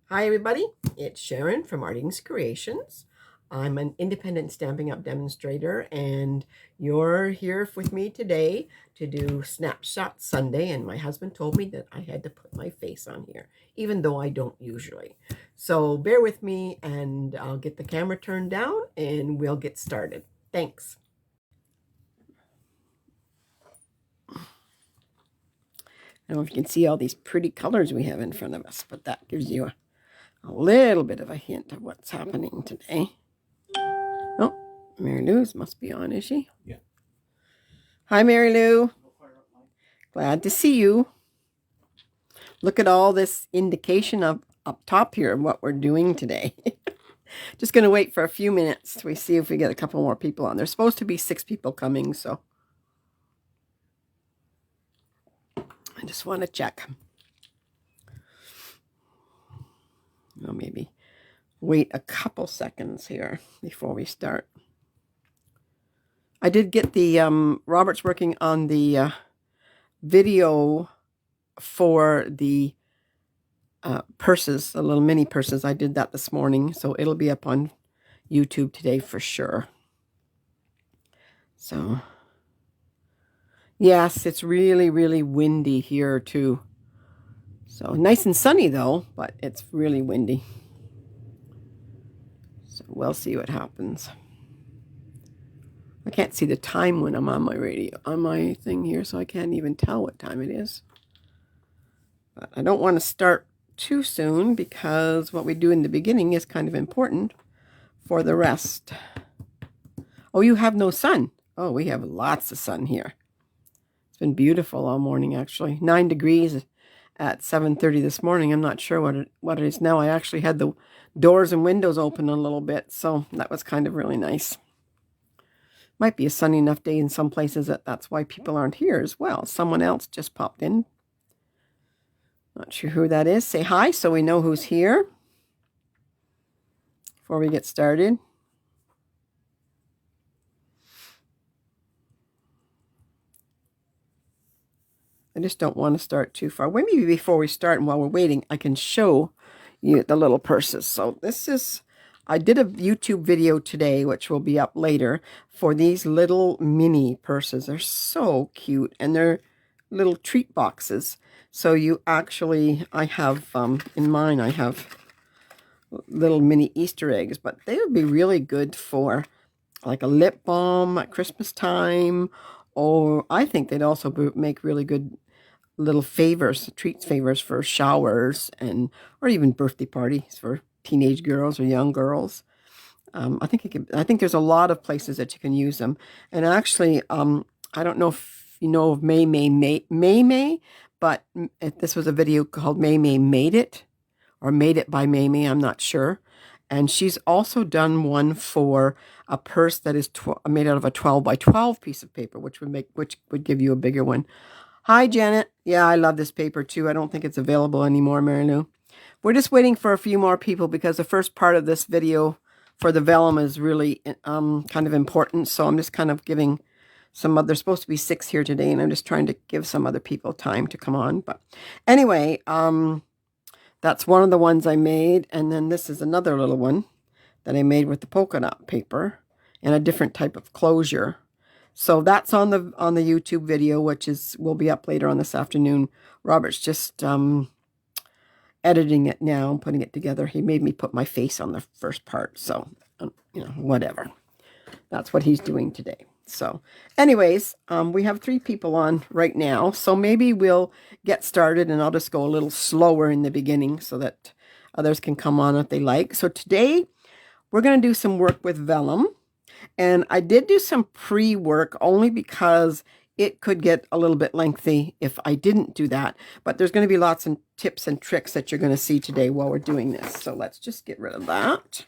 Hi everybody, it's Sharon from Arting's Creations. I'm an independent Stampin' Up! Demonstrator and you're here with me today to do Snapshot Sunday, and my husband told me that I had to put my face on here, even though I don't usually. So bear with me and I'll get the camera turned down and we'll get started. Thanks. I don't know if you can see all these pretty colors we have in front of us, but that gives you a little bit of a hint of what's happening today. Oh, Mary Lou's must be on, is she? Yeah. Hi, Mary Lou. Glad to see you. Look at all this indication up top here of what we're doing today. Just going to wait for a few minutes till we see if we get a couple more people on. There's supposed to be 6 people coming, so I just want to check. Well, maybe wait a couple seconds here before we start. I did get the Robert's working on the video for the purses, the little mini purses. I did that this morning, so it'll be up on YouTube today for sure. So yes, it's really, really windy here too. So nice and sunny though, but it's really windy. So we'll see what happens. I can't see the time when I'm on my radio, on my thing here, so I can't even tell what time it is. But I don't want to start too soon because what we do in the beginning is kind of important for the rest. Oh, you have no sun. Oh, we have lots of sun here. It's been beautiful all morning, actually. 9 degrees at 7:30 this morning. I'm not sure what it is now. I actually had the doors and windows open a little bit, so that was kind of really nice. Might be a sunny enough day in some places that's why people aren't here as well. Someone else just popped in. Not sure who that is. Say hi so we know who's here before we get started. I just don't want to start too far. Maybe before we start and while we're waiting, I can show you the little purses. So this is, I did a YouTube video today, which will be up later, for these little mini purses. They're so cute, and they're little treat boxes. So you actually, I have, in mine, I have little mini Easter eggs, but they would be really good for like a lip balm at Christmas time, or I think they'd also make really good little favors, treats favors for showers and or even birthday parties for teenage girls or young girls. I think there's a lot of places that you can use them. And actually, I don't know if you know of May, but this was a video called May Made It, or Made It by May. I'm not sure. And she's also done one for a purse that is made out of a 12 by 12 piece of paper, which would give you a bigger one. Hi, Janet. Yeah, I love this paper too. I don't think it's available anymore, Mary Lou. We're just waiting for a few more people because the first part of this video for the vellum is really kind of important. So I'm just kind of giving some other, there's supposed to be 6 here today, and I'm just trying to give some other people time to come on. But anyway, that's one of the ones I made. And then this is another little one that I made with the polka dot paper and a different type of closure. So that's on the YouTube video, which will be up later on this afternoon. Robert's just editing it now and putting it together. He made me put my face on the first part, so whatever. That's what he's doing today. So anyways, we have 3 people on right now, so maybe we'll get started, and I'll just go a little slower in the beginning so that others can come on if they like. So today we're going to do some work with vellum. And I did do some pre-work only because it could get a little bit lengthy if I didn't do that. But there's going to be lots of tips and tricks that you're going to see today while we're doing this. So let's just get rid of that.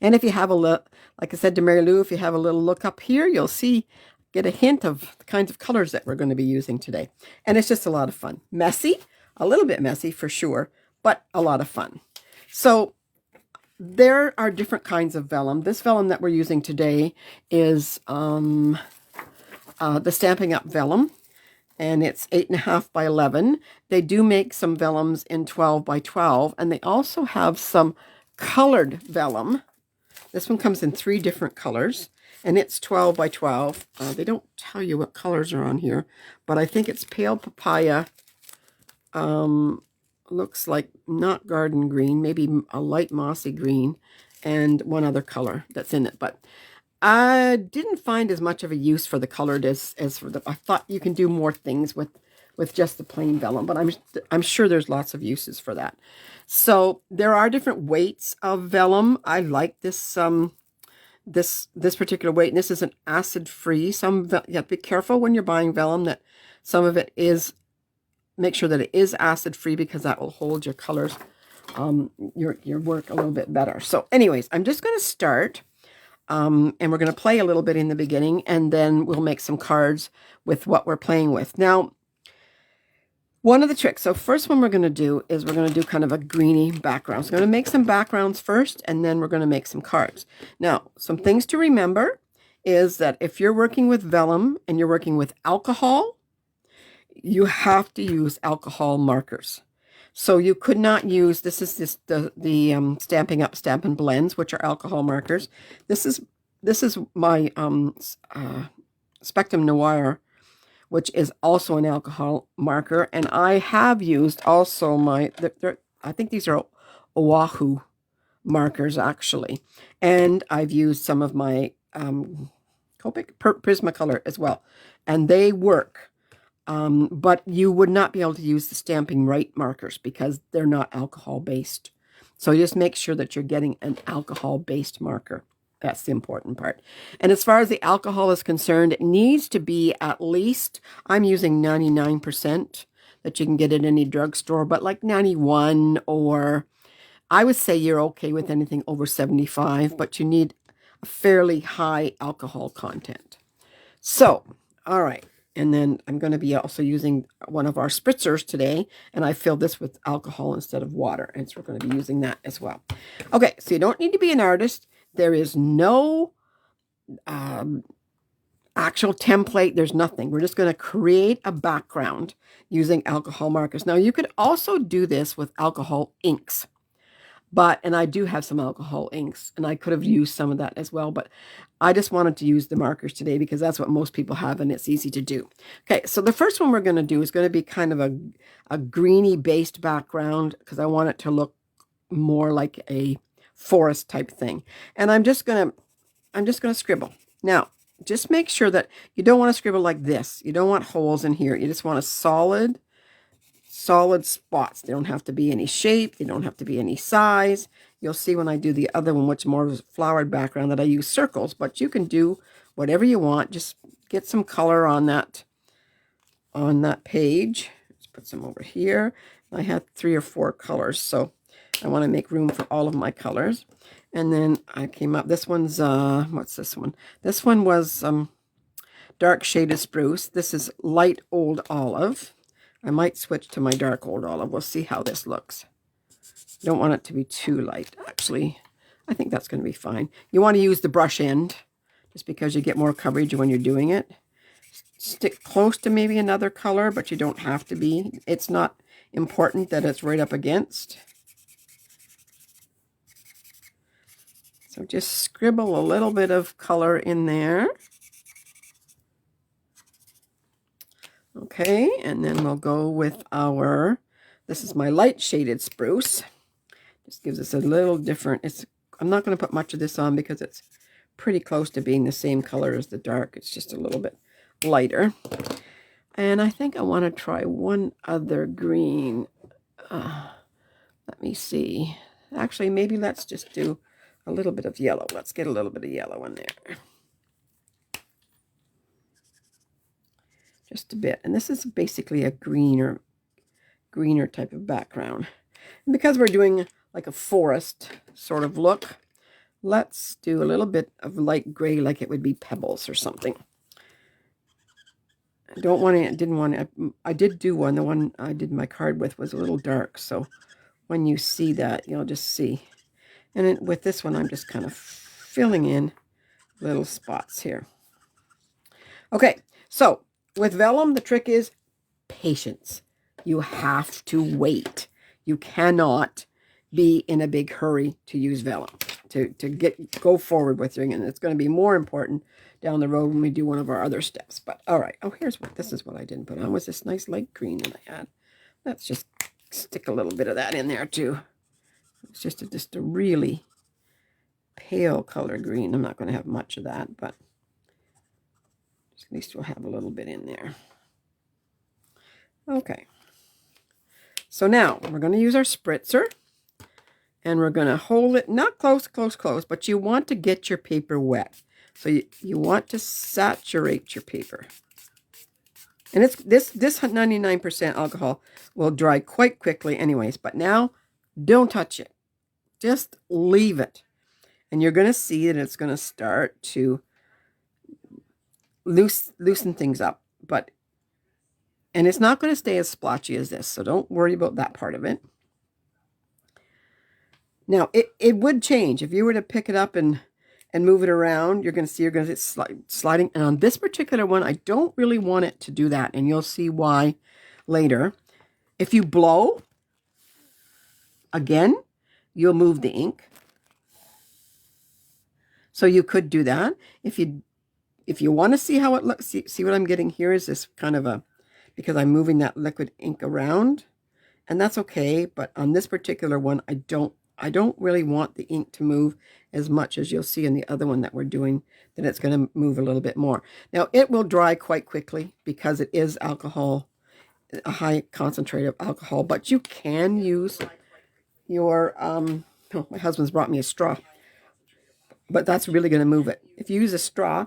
And if you have a look, like I said to Mary Lou, if you have a little look up here, you'll get a hint of the kinds of colors that we're going to be using today. And it's just a lot of fun. Messy, a little bit messy for sure, but a lot of fun. So there are different kinds of vellum. This vellum that we're using today is the Stampin' Up! Vellum. and it's 8.5 by 11. They do make some vellums in 12 by 12, and they also have some colored vellum. This one comes in 3 different colors, and it's 12 by 12. They don't tell you what colors are on here, but I think it's pale papaya. Looks like not garden green, maybe a light mossy green, and one other color that's in it. But I didn't find as much of a use for the colored as for the. I thought you can do more things with just the plain vellum, but I'm sure there's lots of uses for that. So there are different weights of vellum. I like this this particular weight, and this is an acid free. You have to be careful when you're buying vellum that some of it is. Make sure that it is acid free, because that will hold your colors, your work a little bit better. So anyways, I'm just going to start. And we're going to play a little bit in the beginning, and then we'll make some cards with what we're playing with. Now, one of the tricks, so first one we're going to do is we're going to do kind of a greeny background. So we're going to make some backgrounds first, and then we're going to make some cards. Now, some things to remember is that if you're working with vellum and you're working with alcohol, you have to use alcohol markers. So you could not use, this is the Stampin' Up! Stampin' Blends, which are alcohol markers. This is my Spectrum Noir, which is also an alcohol marker. And I have used also my, I think these are Oahu markers, actually. And I've used some of my Copic Prismacolor as well. And they work. But you would not be able to use the Stamping Right markers because they're not alcohol-based. So just make sure that you're getting an alcohol-based marker. That's the important part. And as far as the alcohol is concerned, it needs to be at least, I'm using 99% that you can get at any drugstore, but like 91, or I would say you're okay with anything over 75, but you need a fairly high alcohol content. So, all right. And then I'm going to be also using one of our spritzers today, and I filled this with alcohol instead of water, and so we're going to be using that as well. Okay, so you don't need to be an artist. There is no actual template. There's nothing. We're just going to create a background using alcohol markers. Now, you could also do this with alcohol inks. And I do have some alcohol inks, and I could have used some of that as well, but I just wanted to use the markers today because that's what most people have, and it's easy to do. Okay, so the first one we're going to do is going to be kind of a greeny based background, because I want it to look more like a forest type thing. And I'm just going to scribble. Now, just make sure that you don't want to scribble like this. You don't want holes in here. You just want a solid spots. They don't have to be any shape. They don't have to be any size. You'll see when I do the other one, which is more of a flowered background, that I use circles, but you can do whatever you want. Just get some color on that page. Let's put some over here. I had 3 or 4 colors, so I want to make room for all of my colors. And then I came up, this one's, what's this one? This one was dark shaded spruce. This is light old olive. I might switch to my dark old olive. We'll see how this looks. Don't want it to be too light. Actually, I think that's going to be fine. You want to use the brush end just because you get more coverage when you're doing it. Stick close to maybe another color, but you don't have to be. It's not important that it's right up against. So just scribble a little bit of color in there. Okay, and then we'll go with this is my light shaded spruce. Just gives us a little different, I'm not going to put much of this on because it's pretty close to being the same color as the dark. It's just a little bit lighter. And I think I want to try one other green. Let me see. Actually, maybe let's just do a little bit of yellow. Let's get a little bit of yellow in there. Just a bit. And this is basically a greener type of background. And because we're doing like a forest sort of look, let's do a little bit of light gray, like it would be pebbles or something. I did do one. The one I did my card with was a little dark. So when you see that, you'll just see. And then with this one, I'm just kind of filling in little spots here. Okay, so with vellum, the trick is patience. You have to wait. You cannot be in a big hurry to use vellum, to go forward with doing it. And it's going to be more important down the road when we do one of our other steps. But all right. Oh, this is what I didn't put on, was this nice light green that I had. Let's just stick a little bit of that in there too. It's just a really pale color green. I'm not going to have much of that, but at least we'll have a little bit in there. Okay. So now we're going to use our spritzer, and we're going to hold it, not close, but you want to get your paper wet. So you want to saturate your paper. And it's this 99% alcohol will dry quite quickly anyways, but now don't touch it. Just leave it. And you're going to see that it's going to start to loosen things up. And it's not going to stay as splotchy as this, so don't worry about that part of it. Now, it would change. If you were to pick it up and move it around, you're going to see it's sliding. And on this particular one, I don't really want it to do that, and you'll see why later. If you blow, again, you'll move the ink. So you could do that. If you want to see how it looks, see what I'm getting here is this kind of because I'm moving that liquid ink around, and that's okay. But on this particular one, I don't really want the ink to move as much as you'll see in the other one that we're doing, that it's going to move a little bit more. Now, it will dry quite quickly because it is alcohol, a high concentrate of alcohol, but you can use your, oh, my husband's brought me a straw, but that's really going to move it. If you use a straw,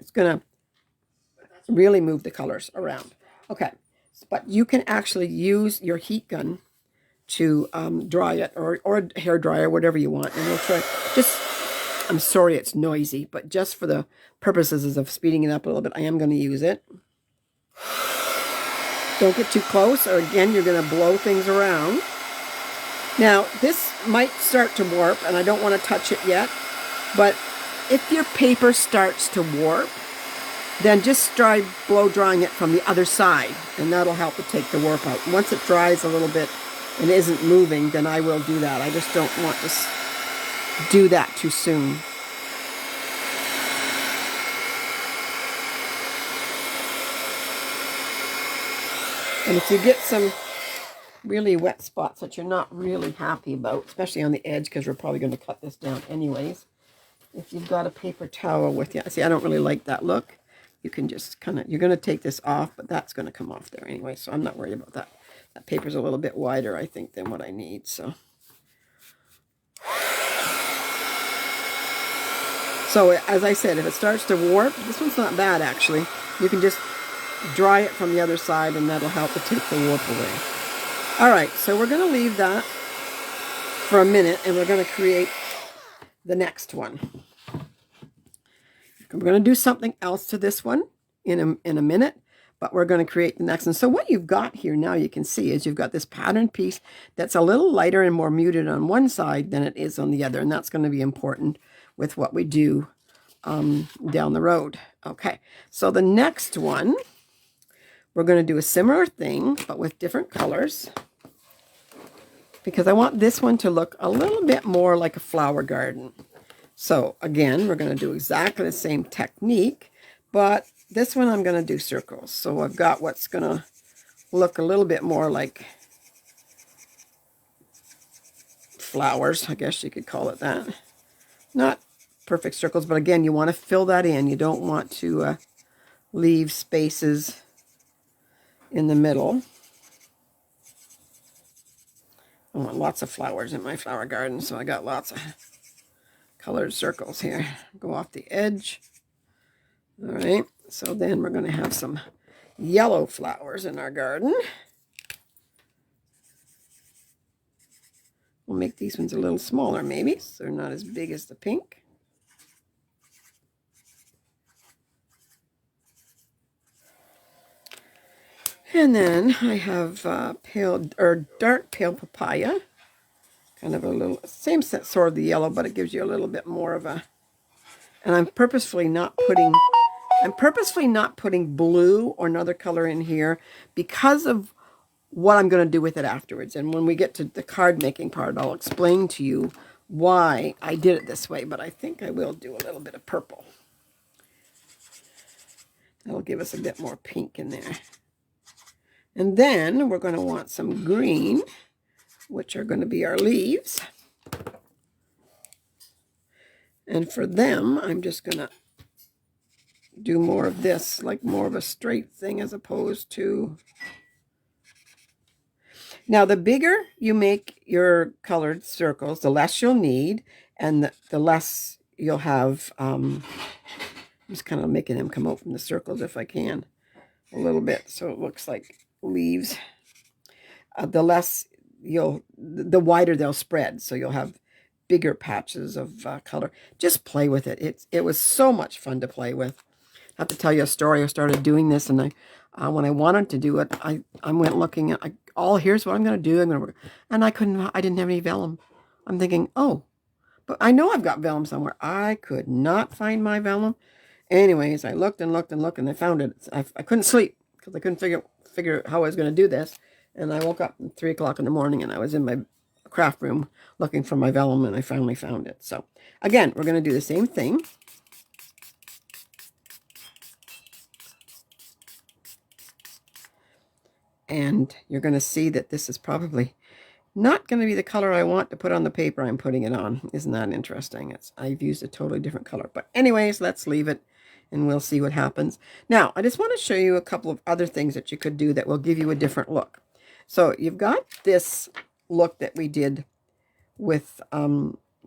it's going to really move the colors around. Okay, but you can actually use your heat gun to dry it, or a hair dryer, whatever you want. And we'll try, I'm sorry it's noisy, but just for the purposes of speeding it up a little bit, I am going to use it. Don't get too close, or again, you're going to blow things around. Now, this might start to warp, and I don't want to touch it yet, but if your paper starts to warp, then just try blow drying it from the other side, and that'll help to take the warp out. Once it dries a little bit and isn't moving, then I will do that. I just don't want to do that too soon. And if you get some really wet spots that you're not really happy about, especially on the edge, because we're probably going to cut this down anyways, if you've got a paper towel with you, see, I don't really like that look. You can just you're going to take this off, but that's going to come off there anyway, so I'm not worried about that. That paper's a little bit wider, I think, than what I need, so. So, as I said, if it starts to warp, this one's not bad, actually. You can just dry it from the other side, and that'll help to take the warp away. All right, so we're going to leave that for a minute, and we're going to create the next one. We're going to do something else to this one in a minute, but we're going to create the next one. So what you've got here now, you can see, is you've got this pattern piece that's a little lighter and more muted on one side than it is on the other, and that's going to be important with what we do down the road. Okay, so the next one, we're going to do a similar thing, but with different colors, because I want this one to look a little bit more like a flower garden. So again, we're going to do exactly the same technique, but this one I'm going to do circles. So I've got what's going to look a little bit more like flowers, I guess you could call it that. Not perfect circles, but again, you want to fill that in. You don't want to leave spaces in the middle. I want lots of flowers in my flower garden, so I got lots of colored circles here. Go off the edge. All right, so then we're going to have some yellow flowers in our garden. We'll make these ones a little smaller maybe, so they're not as big as the pink. And then I have dark pale papaya, kind of a little, same sort of the yellow, but it gives you a little bit more of a, and I'm purposefully not putting I'm purposefully not putting blue or another color in here because of what I'm going to do with it afterwards. And when we get to the card making part, I'll explain to you why I did it this way. But I think I will do a little bit of purple. That'll give us a bit more pink in there. And then we're going to want some green, which are going to be our leaves. And for them, I'm just going to do more of this, like more of a straight thing as opposed to... Now, the bigger you make your colored circles, the less you'll need, and the less you'll have... I'm just kind of making them come out from the circles if I can, a little bit, so it looks like leaves. The less the wider they'll spread, so you'll have bigger patches of color. Just play with it. It was so much fun to play with. I have to tell you a story. I started doing this, and when I wanted to do it, I went looking at here's what I'm going to do. And I didn't have any vellum. I'm thinking, oh, but I know I've got vellum somewhere. I could not find my vellum. Anyways, I looked and looked and looked, and I found it. I couldn't sleep because I couldn't figure out how I was going to do this. And I woke up at 3 o'clock in the morning, and I was in my craft room looking for my vellum, and I finally found it. So again, we're going to do the same thing. And you're going to see that this is probably not going to be the color I want to put on the paper I'm putting it on. Isn't that interesting? I've used a totally different color. But anyways, let's leave it, and we'll see what happens. Now, I just want to show you a couple of other things that you could do that will give you a different look. So you've got this look that we did with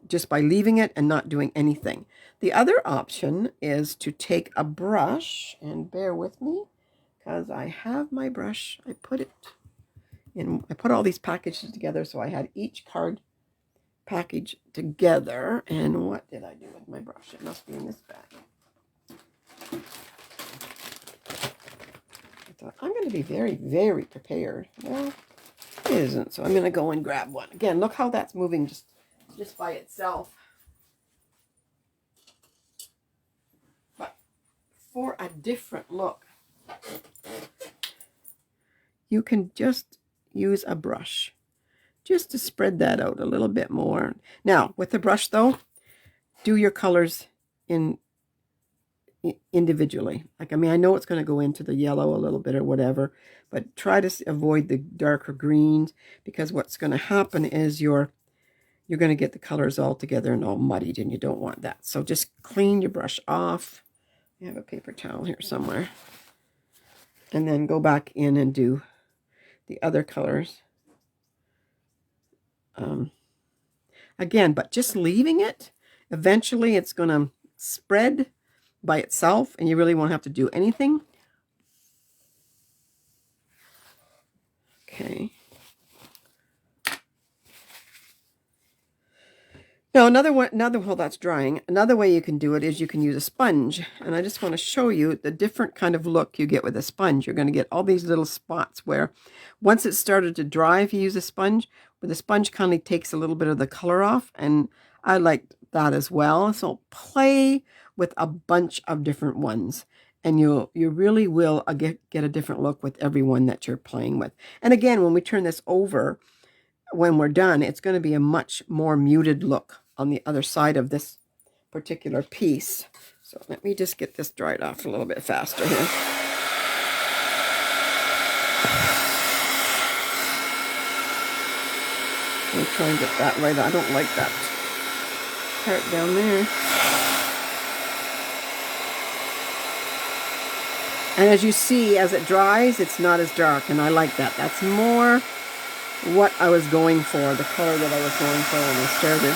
just by leaving it and not doing anything. The other option is to take a brush, and bear with me, because I have my brush. I put all these packages together, so I had each card package together. And what did I do with my brush? It must be in this bag. I thought I'm going to be very, very prepared. Well, it isn't, so I'm going to go and grab one. Again, look how that's moving just by itself. But for a different look, you can just use a brush just to spread that out a little bit more. Now, with the brush though, do your colors individually. Like, I mean, I know it's going to go into the yellow a little bit or whatever, but try to avoid the darker greens, because what's going to happen is you're going to get the colors all together and all muddied, and you don't want that. So just clean your brush off. I have a paper towel here somewhere. And then go back in and do the other colors. Again, but just leaving it, eventually it's going to spread by itself, and you really won't have to do anything. Okay. Now, while that's drying, another way you can do it is you can use a sponge. And I just want to show you the different kind of look you get with a sponge. You're going to get all these little spots where once it's started to dry, if you use a sponge, where the sponge kind of takes a little bit of the color off. And I like that as well. So play with a bunch of different ones, and you really will get a different look with every one that you're playing with. And again, when we turn this over, when we're done, it's going to be a much more muted look on the other side of this particular piece. So let me just get this dried off a little bit faster here. Let me try and get that right. I don't like that part down there. And as you see, as it dries, it's not as dark, and I like that. That's more what I was going for, the color that I was going for when I started.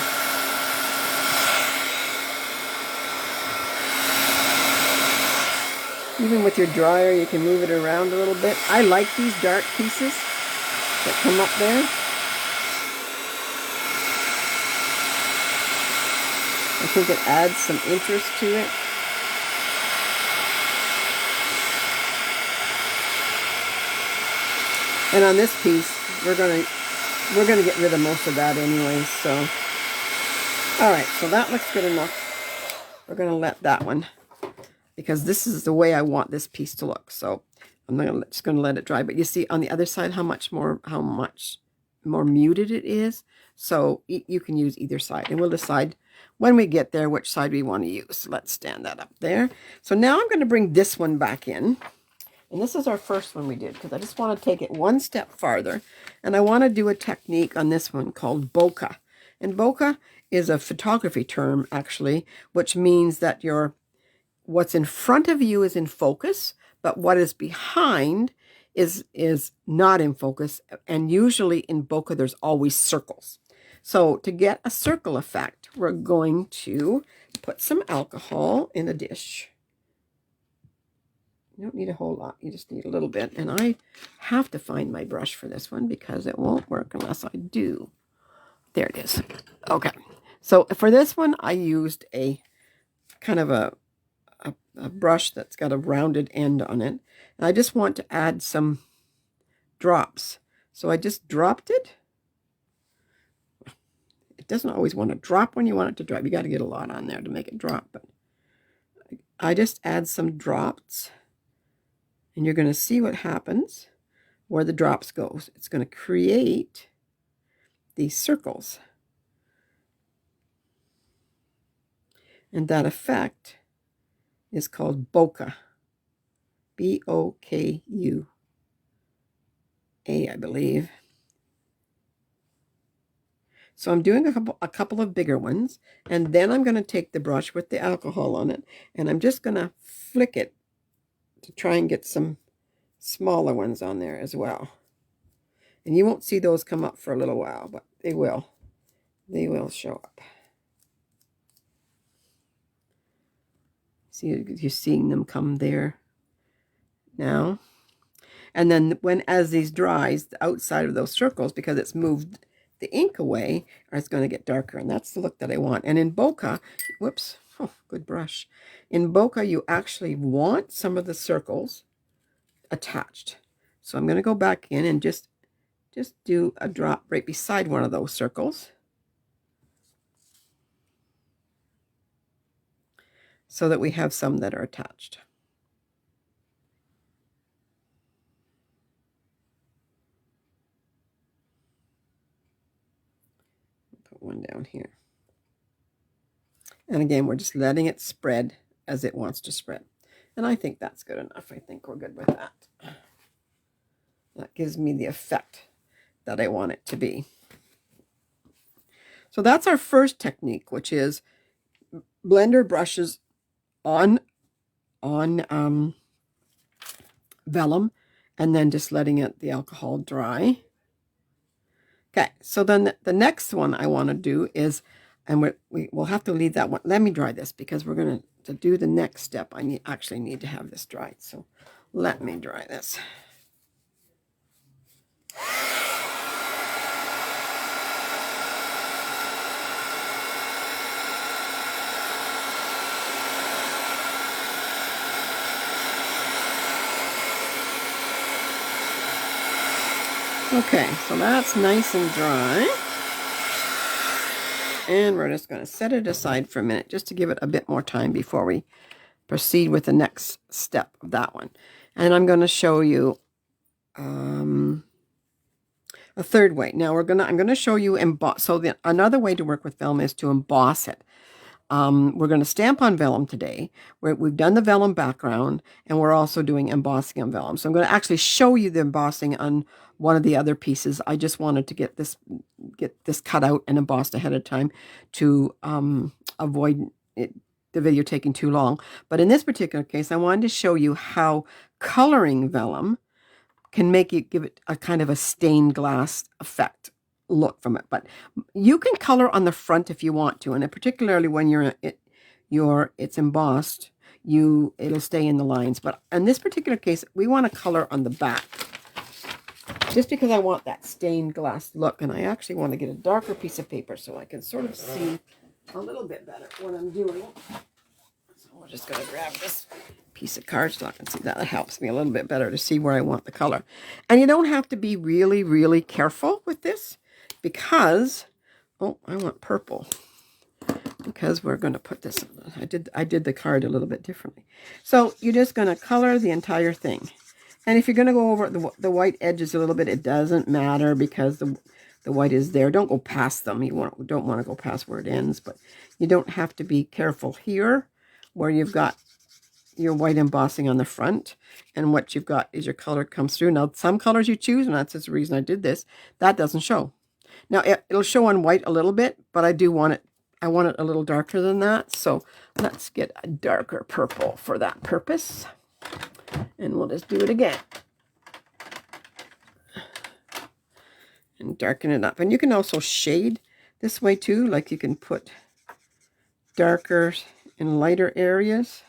Even with your dryer, you can move it around a little bit. I like these dark pieces that come up there. I think it adds some interest to it. And on this piece, we're gonna get rid of most of that anyway. So, all right, so that looks good enough. We're gonna let that one because this is the way I want this piece to look. So I'm just going to let it dry. But you see on the other side how much more muted it is. So you can use either side, and we'll decide when we get there which side we want to use. Let's stand that up there. So now I'm going to bring this one back in. And this is our first one we did, because I just want to take it one step farther. And I want to do a technique on this one called bokeh. And bokeh is a photography term, actually, which means that what's in front of you is in focus, but what is behind is not in focus. And usually in bokeh, there's always circles. So to get a circle effect, we're going to put some alcohol in a dish. You don't need a whole lot. You just need a little bit. And I have to find my brush for this one because it won't work unless I do. There it is. Okay. So for this one, I used a kind of a brush that's got a rounded end on it. And I just want to add some drops. So I just dropped it. It doesn't always want to drop when you want it to drop. You got to get a lot on there to make it drop. But I just add some drops. And you're going to see what happens where the drops goes. It's going to create these circles. And that effect is called bokeh. B-O-K-U-A, I believe. So I'm doing a couple of bigger ones. And then I'm going to take the brush with the alcohol on it. And I'm just going to flick it to try and get some smaller ones on there as well. And you won't see those come up for a little while, but they will. They will show up. See, you're seeing them come there now. And then as these dries, the outside of those circles, because it's moved the ink away, it's going to get darker. And that's the look that I want. And in bokeh, whoops, oh, good brush. In bokeh, you actually want some of the circles attached. So I'm going to go back in and just do a drop right beside one of those circles. So that we have some that are attached. Put one down here. And again, we're just letting it spread as it wants to spread. And I think that's good enough. I think we're good with that. That gives me the effect that I want it to be. So that's our first technique, which is blender brushes on vellum, and then just letting the alcohol dry. Okay, so then the next one I want to do is, and we'll have to leave that one. Let me dry this because we're going to do the next step. I actually need to have this dried. So let me dry this. Okay, so that's nice and dry. And we're just going to set it aside for a minute just to give it a bit more time before we proceed with the next step of that one. And I'm going to show you a third way. Now I'm going to show you emboss. So another way to work with vellum is to emboss it. We're going to stamp on vellum today. We've done the vellum background, and we're also doing embossing on vellum. So I'm going to actually show you the embossing on one of the other pieces. I just wanted to get this cut out and embossed ahead of time to avoid the video taking too long. But in this particular case, I wanted to show you how coloring vellum can give it a kind of a stained glass effect look from it. But you can color on the front if you want to, and particularly when it's embossed, it'll stay in the lines. But in this particular case, we want to color on the back, just because I want that stained glass look. And I actually want to get a darker piece of paper so I can sort of see a little bit better what I'm doing. So we're just going to grab this piece of cardstock and see that helps me a little bit better to see where I want the color. And you don't have to be really, really careful with this, because, oh, I want purple. because we're going to put this on. I did the card a little bit differently. So you're just going to color the entire thing. And if you're going to go over the white edges a little bit, it doesn't matter because the white is there. Don't go past them. You don't want to go past where it ends, but you don't have to be careful here where you've got your white embossing on the front, and what you've got is your color comes through. Now, some colors you choose, and that's the reason I did this, that doesn't show. Now, it'll show on white a little bit, but I want it a little darker than that. So let's get a darker purple for that purpose. And we'll just do it again. And darken it up. And you can also shade this way too. Like you can put darker and lighter areas.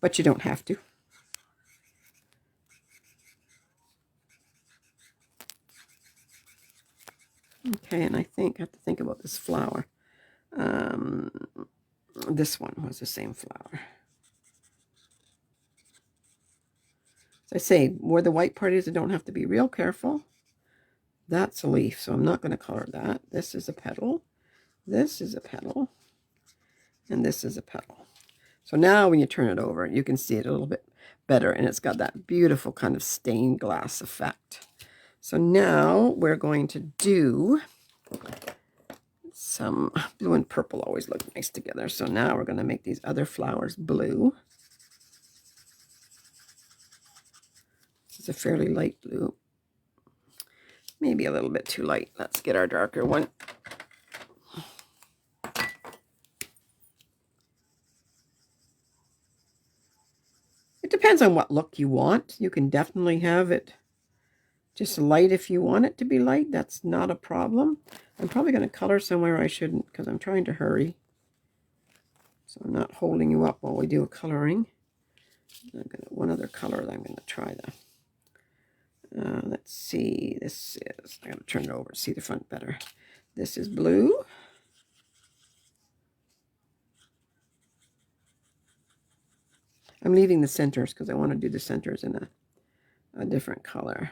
But you don't have to. Okay, and I have to think about this flower. This one was the same flower. As I say, where the white part is, I don't have to be real careful. That's a leaf, so I'm not going to color that. This is a petal. This is a petal. And this is a petal. So now when you turn it over, you can see it a little bit better, and it's got that beautiful kind of stained glass effect. So now we're going to do some blue and purple always look nice together. So now we're going to make these other flowers blue. This is a fairly light blue. Maybe a little bit too light. Let's get our darker one. It depends on what look you want. You can definitely have it just light if you want it to be light. That's not a problem. I'm probably going to color somewhere I shouldn't because I'm trying to hurry. So I'm not holding you up while we do a coloring. One other color that I'm going to try that. Let's see. This is, I'm going to turn it over to see the front better. This is blue. I'm leaving the centers because I want to do the centers in a different color.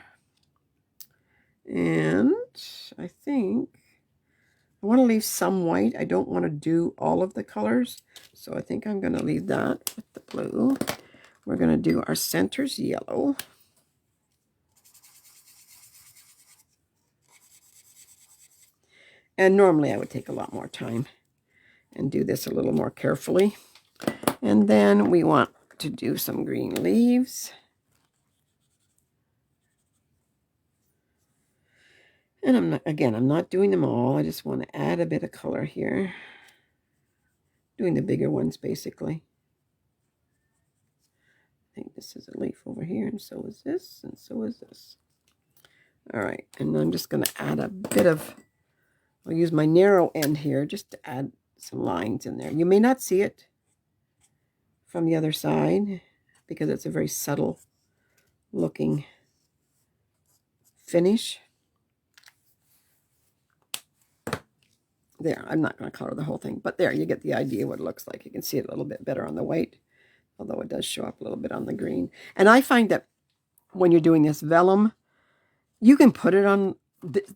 And I think I want to leave some white. I don't want to do all of the colors. So I think I'm going to leave that with the blue. We're going to do our centers yellow. And normally I would take a lot more time and do this a little more carefully. And then we want to do some green leaves. And I'm not doing them all. I just want to add a bit of color here. Doing the bigger ones basically. I think this is a leaf over here, and so is this, and so is this. All right, and I'm just going to add a bit of, I'll use my narrow end here just to add some lines in there. You may not see it from the other side because it's a very subtle looking finish. There, I'm not going to color the whole thing, but there, you get the idea what it looks like. You can see it a little bit better on the white, although it does show up a little bit on the green. And I find that when you're doing this vellum, you can put it on,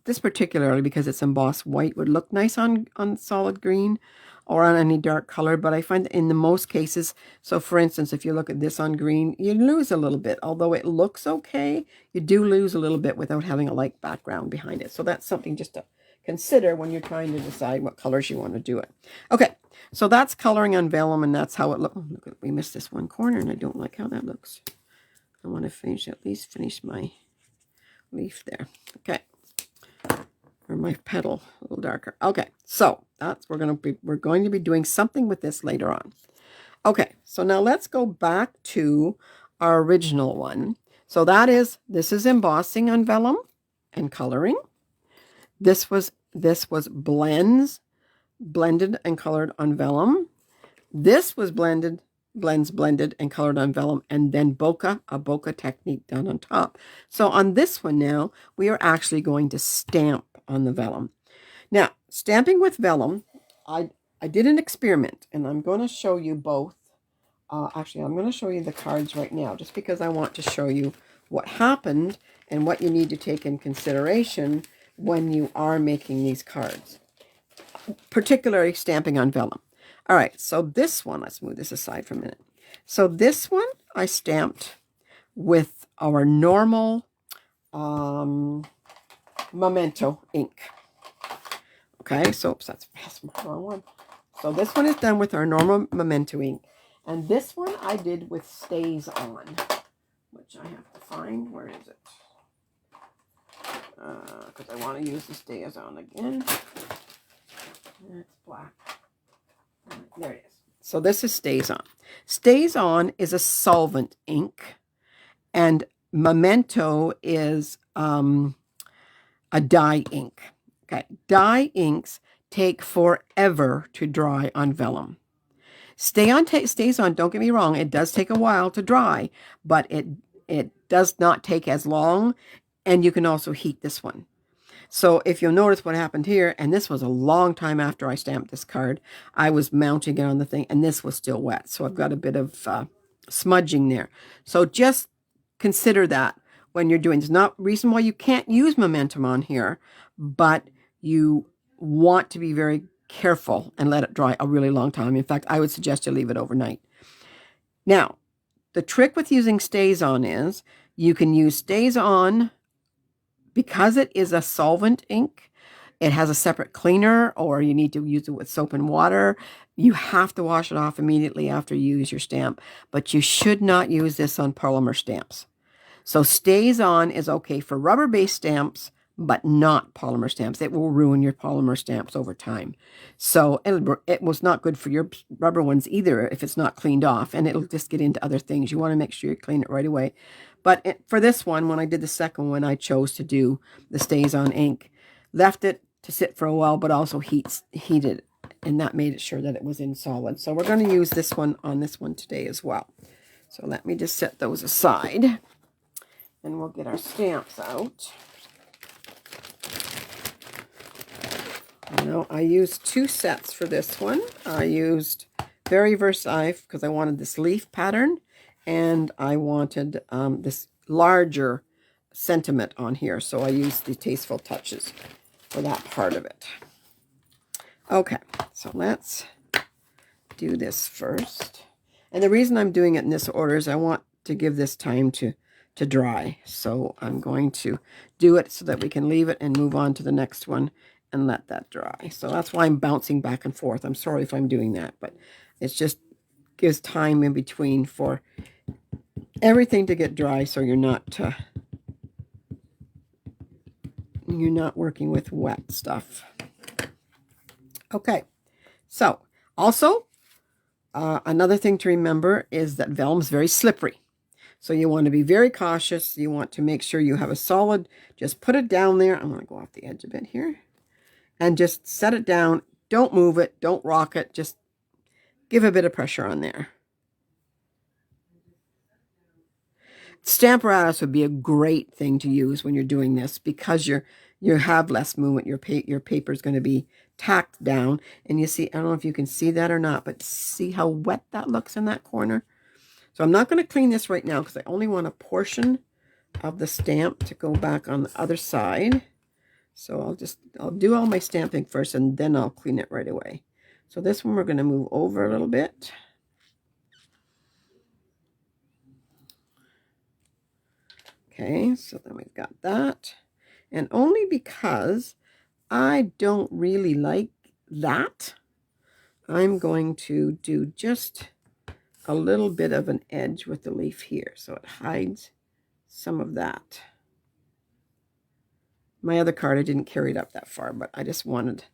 this particularly because it's embossed white would look nice on solid green or on any dark color, but I find that in the most cases, so for instance, if you look at this on green, you lose a little bit. Although it looks okay, you do lose a little bit without having a light background behind it. So that's something just to consider when you're trying to decide what colors you want to do it. Okay, so that's coloring on vellum, and that's how it looks. Oh, look, we missed this one corner, and I don't like how that looks. I want to at least finish my leaf there. Okay. Or my petal a little darker. Okay, so that's we're going to be doing something with this later on. Okay, so now let's go back to our original one. So this is embossing on vellum and coloring. This was blended and colored on vellum. This was blended and colored on vellum, and then bokeh, a bokeh technique done on top. So on this one now, we are actually going to stamp on the vellum. Now, stamping with vellum, I did an experiment, and I'm going to show you both. Actually, I'm going to show you the cards right now, just because I want to show you what happened and what you need to take in consideration when you are making these cards. particularly stamping on vellum. All right, so this one, let's move this aside for a minute. So this one I stamped with our normal Memento ink. Okay, so oops, that's the wrong one. So this one is done with our normal Memento ink. And this one I did with Stays On, which I have to find. Where is it? Because I want to use the Stays On again. It's black. There it is. So this is Stays On. Stays On is a solvent ink, and Memento is a dye ink. Okay, dye inks take forever to dry on vellum. Stays On, don't get me wrong, it does take a while to dry, but it does not take as long, and you can also heat this one. So if you'll notice what happened here, and this was a long time after I stamped this card, I was mounting it on the thing, and this was still wet. So I've got a bit of smudging there. So just consider that when you're doing. There's not reason why you can't use Momentum on here, but you want to be very careful and let it dry a really long time. In fact, I would suggest you leave it overnight. Now, the trick with using Stays On is you can use Stays On because it is a solvent ink. It has a separate cleaner, or you need to use it with soap and water. You have to wash it off immediately after you use your stamp, but you should not use this on polymer stamps. So Stays On is okay for rubber-based stamps, but not polymer stamps. It will ruin your polymer stamps over time. So it was not good for your rubber ones either if it's not cleaned off, and it'll just get into other things. You want to make sure you clean it right away. But for this one, when I did the second one, I chose to do the Stays On ink. Left it to sit for a while, but also heated, and that made it sure that it was in solid. So we're going to use this one on this one today as well. So let me just set those aside, and we'll get our stamps out. Now, I used 2 sets for this one. I used Very Versailles because I wanted this leaf pattern, and I wanted this larger sentiment on here. So I used the Tasteful Touches for that part of it. Okay, so let's do this first. And the reason I'm doing it in this order is I want to give this time to dry. So I'm going to do it so that we can leave it and move on to the next one and let that dry. So that's why I'm bouncing back and forth. I'm sorry if I'm doing that, but it's just gives time in between for everything to get dry, so you're not working with wet stuff. Okay, so also another thing to remember is that vellum's very slippery. So you want to be very cautious. You want to make sure you have a solid, just put it down there. I'm going to go off the edge a bit here. And just set it down. Don't move it. Don't rock it. Just give a bit of pressure on there. Stamparatus would be a great thing to use when you're doing this because you have less movement. Your paper is going to be tacked down. And you see, I don't know if you can see that or not, but see how wet that looks in that corner? So I'm not going to clean this right now because I only want a portion of the stamp to go back on the other side. So I'll do all my stamping first, and then I'll clean it right away. So this one we're going to move over a little bit. Okay, so then we've got that. And only because I don't really like that, I'm going to do just a little bit of an edge with the leaf here, so it hides some of that. My other card, I didn't carry it up that far, but I just wanted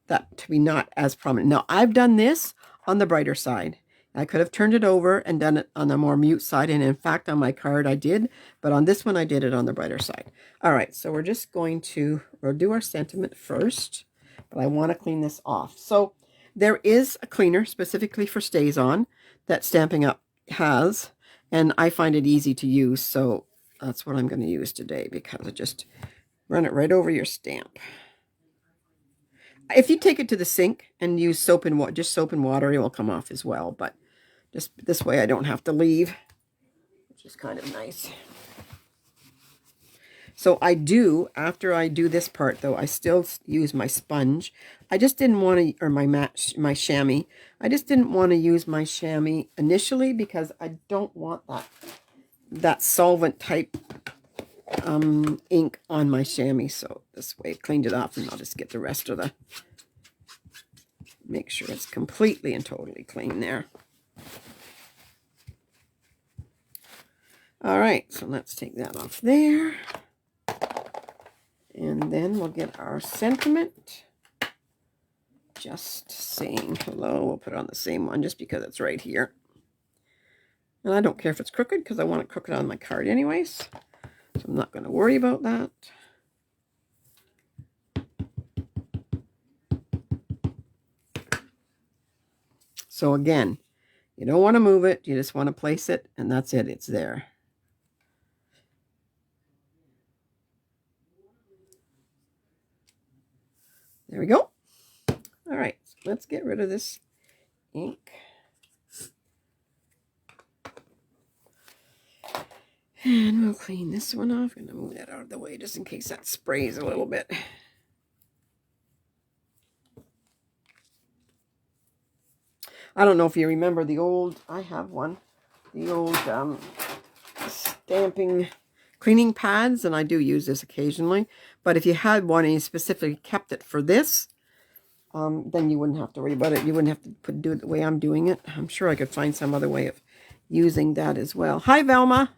that to be not as prominent. Now, I've done this on the brighter side. I could have turned it over and done it on the more mute side, and in fact, on my card I did, but on this one I did it on the brighter side. All right, so we're just going to do our sentiment first, but I want to clean this off. So there is a cleaner specifically for Stays On that Stampin' Up! Has, and I find it easy to use, so that's what I'm going to use today because it just run it right over your stamp. If you take it to the sink and use soap and water, it will come off as well. But just this way I don't have to leave, which is kind of nice. So I do, after I do this part though, I still use my sponge. I just didn't want to, or my chamois. I just didn't want to use my chamois initially because I don't want that solvent type ink on my chamois. So this way I cleaned it off, and I'll just get the rest of make sure it's completely and totally clean there. All right, so let's take that off there. And then we'll get our sentiment. Just saying hello. We'll put it on the same one just because it's right here. And I don't care if it's crooked because I want it crooked on my card anyways. So I'm not going to worry about that. So again, you don't want to move it. You just want to place it, and that's it. It's there. There we go. All right, so let's get rid of this ink. And we'll clean this one off. I'm going to move that out of the way just in case that sprays a little bit. I don't know if you remember the old, I have one, the old stamping cleaning pads, and I do use this occasionally. But if you had one and you specifically kept it for this, then you wouldn't have to worry about it. You wouldn't have to do it the way I'm doing it. I'm sure I could find some other way of using that as well. Hi, Velma.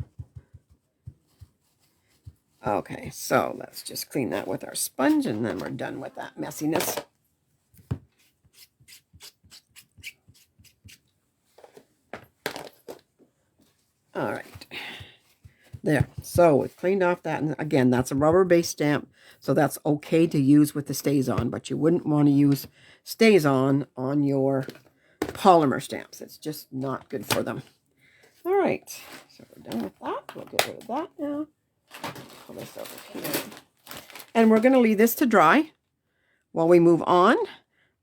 Okay, so let's just clean that with our sponge, and then we're done with that messiness. All right, there. So we've cleaned off that, and again, that's a rubber-based stamp, so that's okay to use with the StazOn, but you wouldn't want to use StazOn on your polymer stamps. It's just not good for them. All right, so we're done with that. We'll get rid of that now. Pull this over here. And we're going to leave this to dry while we move on.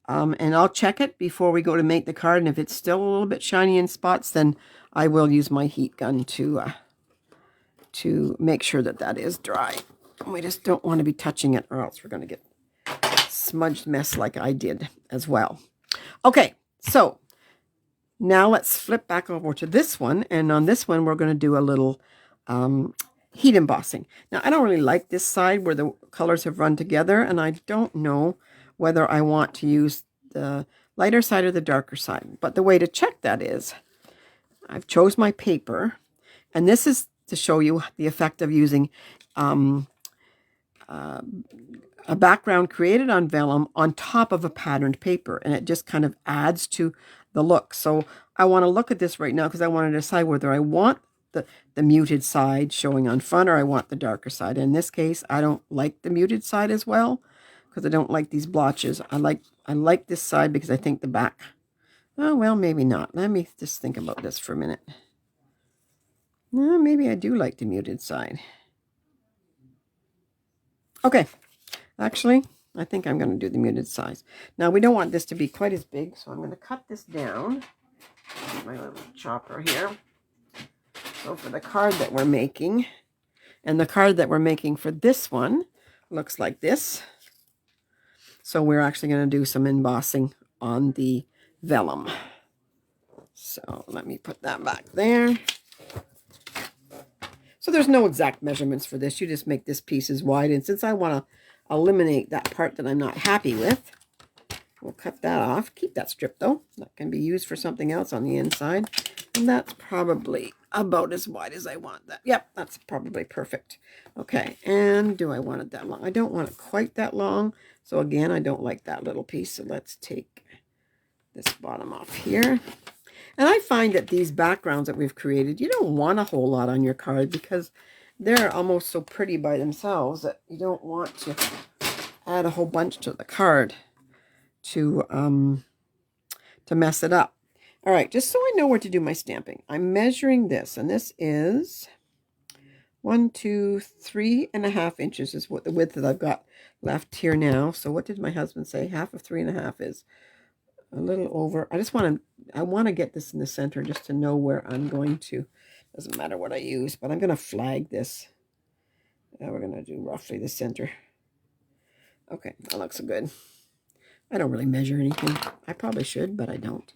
And I'll check it before we go to make the card. And if it's still a little bit shiny in spots, then I will use my heat gun to make sure that that is dry. We just don't want to be touching it, or else we're going to get smudged mess like I did as well. Okay, so now let's flip back over to this one. And on this one, we're going to do a little heat embossing. Now, I don't really like this side where the colors have run together, and I don't know whether I want to use the lighter side or the darker side. But the way to check that is, I've chose my paper, and this is to show you the effect of using a background created on vellum on top of a patterned paper, and it just kind of adds to the look. So I want to look at this right now because I want to decide whether I want the muted side showing on front or I want the darker side. In this case, I don't like the muted side as well because I don't like these blotches. I like this side because I think the back, oh, well, maybe not. Let me just think about this for a minute. Maybe I do like the muted side. Okay, actually, I think I'm going to do the muted size. Now, we don't want this to be quite as big, so I'm going to cut this down. My little chopper here. So for the card that we're making, and the card that we're making for this one looks like this. So we're actually going to do some embossing on the vellum. So let me put that back there. So there's no exact measurements for this. You just make this piece as wide. And since I want to eliminate that part that I'm not happy with, we'll cut that off. Keep that strip though. That can be used for something else on the inside. And that's probably about as wide as I want that. Yep, that's probably perfect. Okay, and do I want it that long? I don't want it quite that long. So again, I don't like that little piece. So let's take this bottom off here. And I find that these backgrounds that we've created, you don't want a whole lot on your card because they're almost so pretty by themselves that you don't want to add a whole bunch to the card to mess it up. All right, just so I know where to do my stamping, I'm measuring this, and this is 1, 2, 3.5 inches is what the width that I've got left here now. So what did my husband say? Half of 3.5 is a little over. I want to get this in the center just to know where I'm going to. Doesn't matter what I use, but I'm going to flag this Now we're going to do roughly the center. Okay, that looks good. I don't really measure anything. I probably should, but I don't.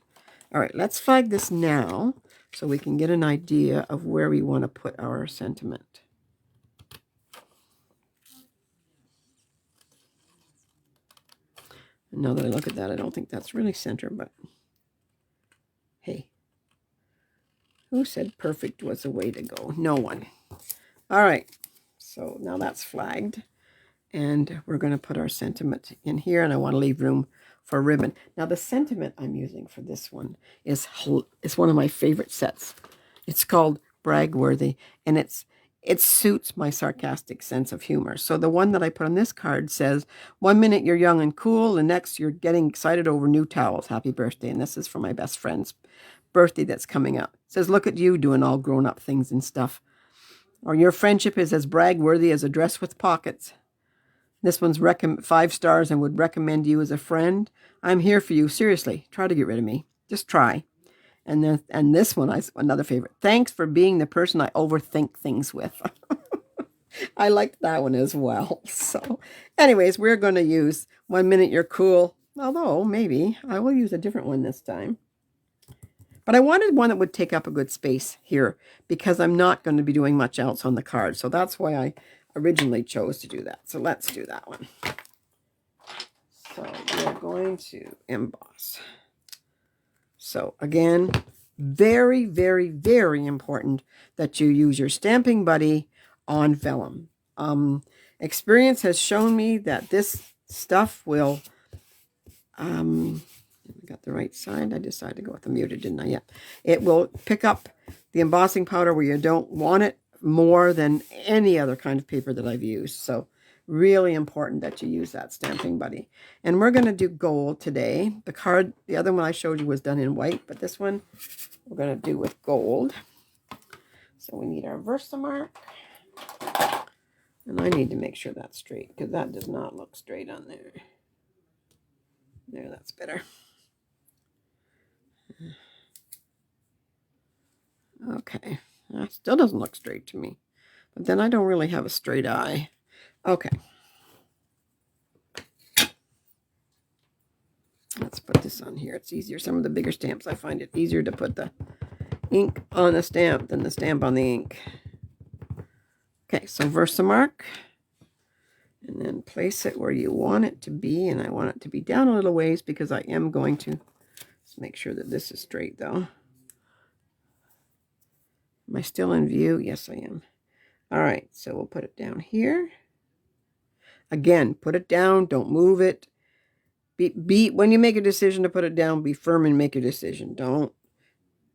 All right, let's flag this now so we can get an idea of where we want to put our sentiment. And now that I look at that, I don't think that's really center, but hey, who said perfect was the way to go? No one. All right, so now that's flagged. And we're going to put our sentiment in here, and I want to leave room for a ribbon. Now, the sentiment I'm using for this one is one of my favorite sets. It's called Bragworthy, and it suits my sarcastic sense of humor. So the one that I put on this card says, 1 minute you're young and cool, the next you're getting excited over new towels. Happy birthday. And this is for my best friend's birthday that's coming up. It says, look at you doing all grown-up things and stuff. Or your friendship is as brag-worthy as a dress with pockets. This one's 5 stars and would recommend you as a friend. I'm here for you. Seriously, try to get rid of me. Just try. And this one, another favorite. Thanks for being the person I overthink things with. I liked that one as well. So anyways, we're going to use 1 minute you're cool. Although maybe I will use a different one this time. But I wanted one that would take up a good space here because I'm not going to be doing much else on the card. So that's why I originally chose to do that. So let's do that one. So we're going to emboss. So again, very, very, very important that you use your stamping buddy on vellum. Experience has shown me that this stuff will, I got the right side. I decided to go with the muted, didn't I? Yeah. It will pick up the embossing powder where you don't want it more than any other kind of paper that I've used. So really important that you use that stamping buddy. And we're going to do gold today. The other one I showed you was done in white, but this one we're going to do with gold. So we need our Versamark. And I need to make sure that's straight because that does not look straight on there. There, that's better. Okay. That still doesn't look straight to me. But then I don't really have a straight eye. Okay. Let's put this on here. It's easier. Some of the bigger stamps, I find it easier to put the ink on the stamp than the stamp on the ink. Okay, so Versamark. And then place it where you want it to be. And I want it to be down a little ways because I am going to just make sure that this is straight though. Am I still in view? Yes, I am. All right, so we'll put it down here. Again, put it down. Don't move it. When you make a decision to put it down, be firm and make a decision. Don't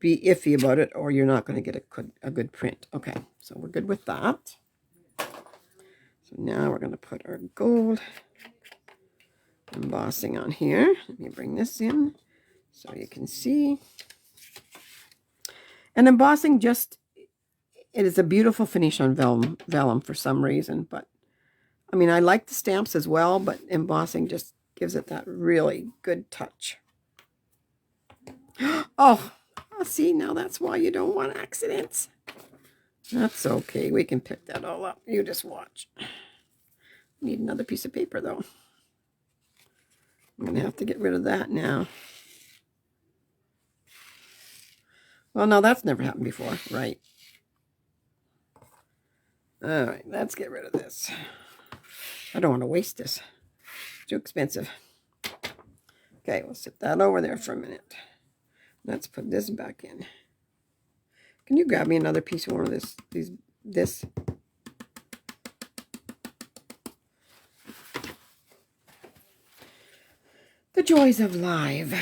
be iffy about it or you're not going to get a good print. Okay, so we're good with that. So now we're going to put our gold embossing on here. Let me bring this in so you can see. And embossing it is a beautiful finish on vellum for some reason. But, I mean, I like the stamps as well, but embossing just gives it that really good touch. Oh, see, now that's why you don't want accidents. That's okay. We can pick that all up. You just watch. Need another piece of paper, though. I'm going to have to get rid of that now. Well, no, that's never happened before. Right. All right, let's get rid of this. I don't want to waste this. It's too expensive. Okay, we'll sit that over there for a minute. Let's put this back in. Can you grab me another piece of one of this? The joys of live.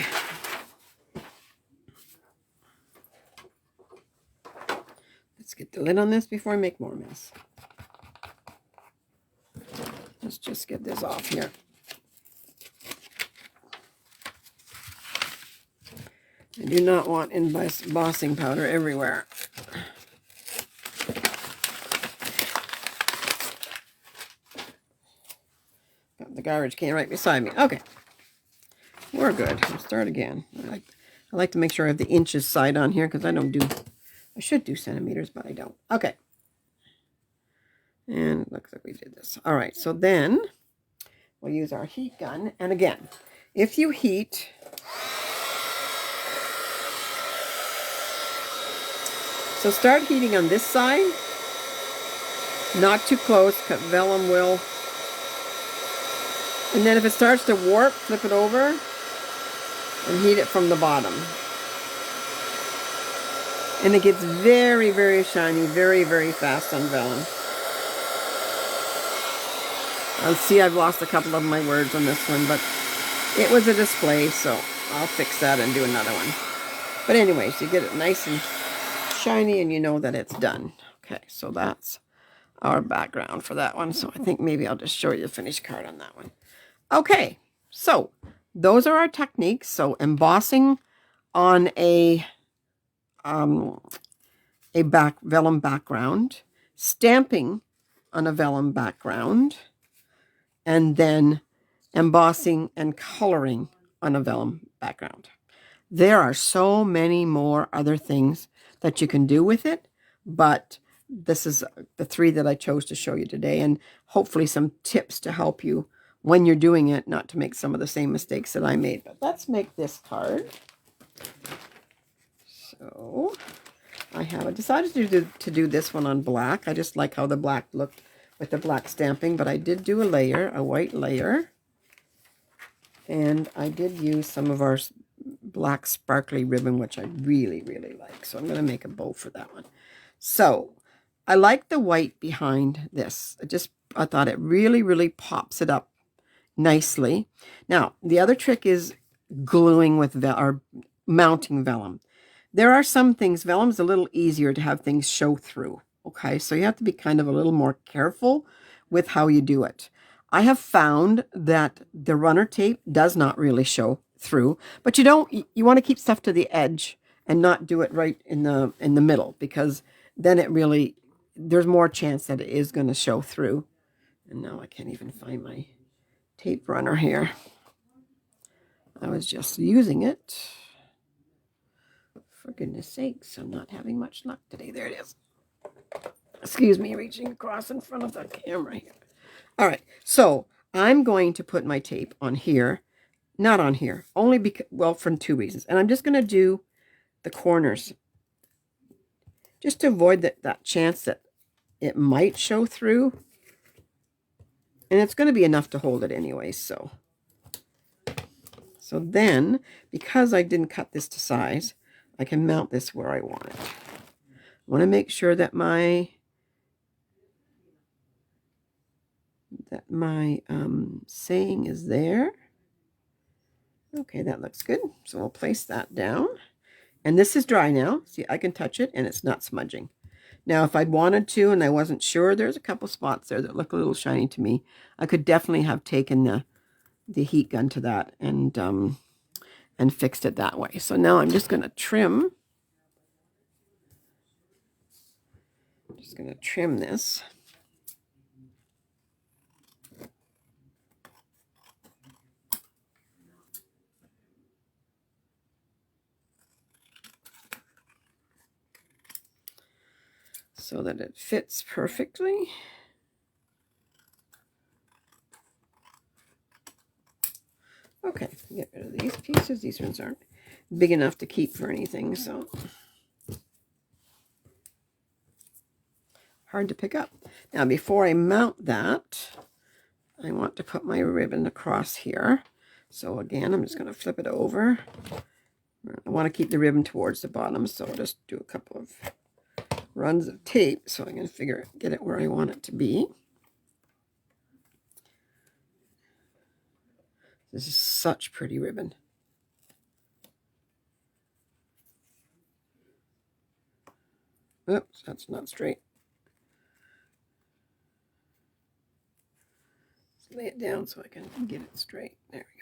Let's get the lid on this before I make more mess. Let's just get this off here. I do not want embossing powder everywhere. Got the garbage can right beside me. Okay. We're good. We'll start again. I like to make sure I have the inches side on here because I should do centimeters, but I don't. Okay. And it looks like we did this. All right, so then we'll use our heat gun. And again, if you heat, so start heating on this side, not too close, because vellum will. And then if it starts to warp, flip it over and heat it from the bottom. And it gets very, very shiny, very, very fast on vellum. I'll see I've lost a couple of my words on this one, but it was a display, so I'll fix that and do another one. But anyways, you get it nice and shiny and you know that it's done. Okay, so that's our background for that one. So I think maybe I'll just show you the finished card on that one. Okay, so those are our techniques. So embossing on a vellum background, stamping on a vellum background, and then embossing and coloring on a vellum background. There are so many more other things that you can do with it, but this is the 3 that I chose to show you today, and hopefully some tips to help you when you're doing it, not to make some of the same mistakes that I made. But let's make this card. So I have decided to do this one on black. I just like how the black looked with the black stamping, but I did do a white layer. And I did use some of our black sparkly ribbon, which I really, really like. So I'm going to make a bow for that one. So I like the white behind this. I thought it really, really pops it up nicely. Now, the other trick is gluing with or mounting vellum. There are some things, vellum's a little easier to have things show through. Okay, so you have to be kind of a little more careful with how you do it. I have found that the runner tape does not really show through, but you want to keep stuff to the edge and not do it right in the middle, because then there's more chance that it is going to show through. And now I can't even find my tape runner here. I was just using it. For goodness sakes, I'm not having much luck today. There it is. Excuse me, reaching across in front of the camera here. All right, so I'm going to put my tape on here, not on here, only because, well, for 2 reasons. And I'm just going to do the corners, just to avoid that chance that it might show through. And it's going to be enough to hold it anyway, so then, because I didn't cut this to size, I can mount this where I want it. I want to make sure that my saying is there. Okay, that looks good. So we'll place that down. And this is dry now. See, I can touch it and it's not smudging. Now, if I'd wanted to and I wasn't sure, there's a couple spots there that look a little shiny to me. I could definitely have taken the heat gun to that and fixed it that way. So now I'm just going to trim. I'm just going to trim this. So that it fits perfectly. Okay, get rid of these pieces. These ones aren't big enough to keep for anything, so hard to pick up. Now, before I mount that, I want to put my ribbon across here. So again, I'm just going to flip it over. I want to keep the ribbon towards the bottom, so I'll just do a couple of runs of tape so I can get it where I want it to be. This is such pretty ribbon. Oops, that's not straight. Let's lay it down so I can get it straight. There we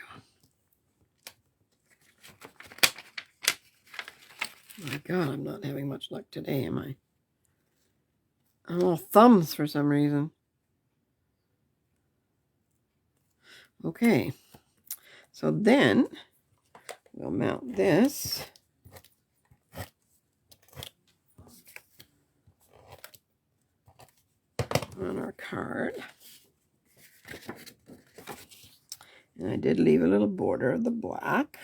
go. My God, I'm not having much luck today, am I? I'm all thumbs for some reason. Okay. So then we'll mount this. on our card. And I did leave a little border of the black.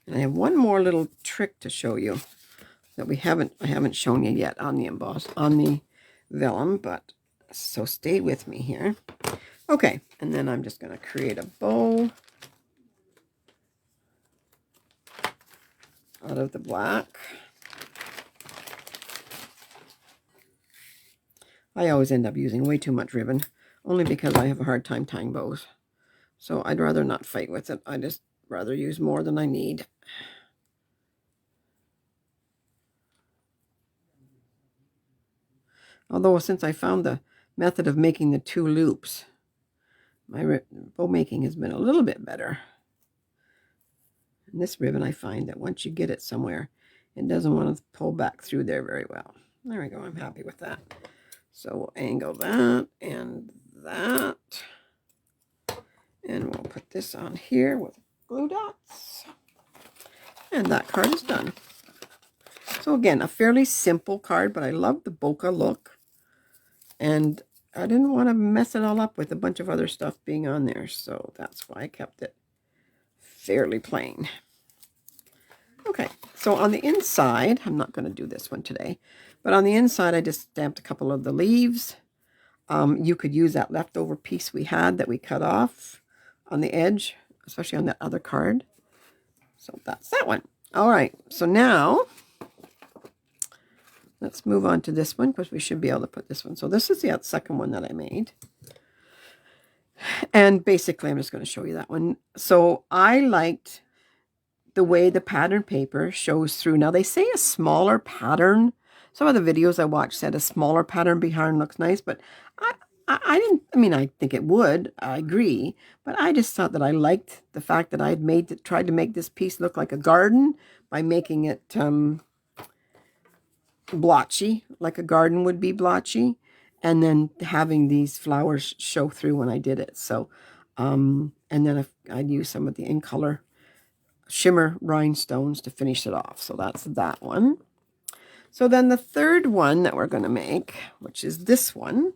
And I have one more little trick to show you that I haven't shown you yet on the vellum, but so stay with me here. Okay, and then I'm just going to create a bow out of the black. I always end up using way too much ribbon, only because I have a hard time tying bows. So I'd rather not fight with it. I just rather use more than I need. Although since I found the method of making the 2 loops, my bow making has been a little bit better. And this ribbon, I find that once you get it somewhere, it doesn't want to pull back through there very well. There we go. I'm happy with that. So we'll angle that and that. And we'll put this on here with glue dots. And that card is done. So again, a fairly simple card, but I love the bokeh look. And I didn't want to mess it all up with a bunch of other stuff being on there. So that's why I kept it fairly plain. Okay, so on the inside, I'm not going to do this one today, but on the inside I just stamped a couple of the leaves. You could use that leftover piece we had that we cut off on the edge, especially on that other card. So that's that one. All right, so now let's move on to this one because we should be able to put this one. So this is the second one that I made. And basically I'm just going to show you that one. So I liked the way the pattern paper shows through. Now they say a smaller pattern. Some of the videos I watched said a smaller pattern behind looks nice, but I didn't, I mean, I think it would, I agree, but I just thought that I liked the fact that I'd tried to make this piece look like a garden by making it blotchy, like a garden would be blotchy, and then having these flowers show through when I did it. So, and then I'd use some of the in color shimmer rhinestones to finish it off. So that's that one. So then the third one that we're going to make, which is this one,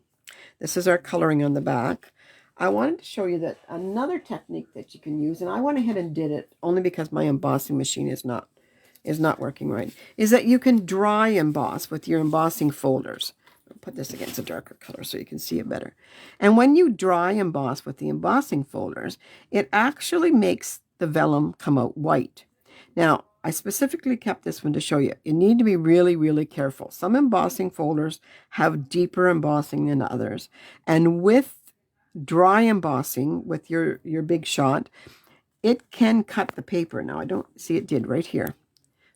this is our coloring on the back. I wanted to show you that another technique that you can use, and I went ahead and did it only because my embossing machine is not working right, is that you can dry emboss with your embossing folders. I'll put this against a darker color so you can see it better. And when you dry emboss with the embossing folders, it actually makes the vellum come out white. Now, I specifically kept this one to show you. You need to be really, really careful. Some embossing folders have deeper embossing than others. And with dry embossing, with your big shot, it can cut the paper. Now, I don't see it did right here.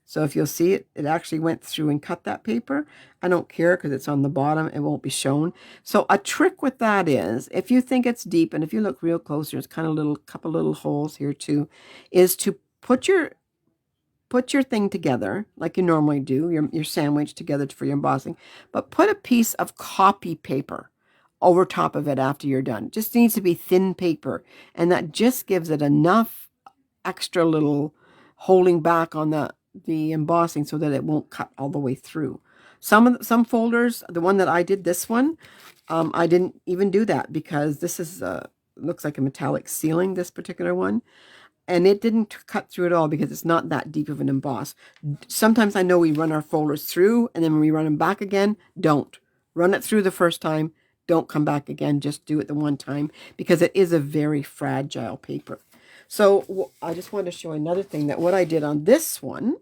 So if you'll see it, it actually went through and cut that paper. I don't care because it's on the bottom. It won't be shown. So a trick with that is, if you think it's deep, and if you look real close, there's kind of couple little holes here too, is to put your thing together like you normally do, your sandwich together for your embossing, but put a piece of copy paper over top of it after you're done. It just needs to be thin paper, and that just gives it enough extra little holding back on the embossing so that it won't cut all the way through. Some folders, the one that I did, this one, I didn't even do that because this is looks like a metallic ceiling, this particular one, and it didn't cut through at all because it's not that deep of an emboss. Sometimes I know we run our folders through and then when we run them back again, don't run it through the first time, don't come back again, just do it the one time because it is a very fragile paper. So I just wanted to show another thing, that what I did on this one,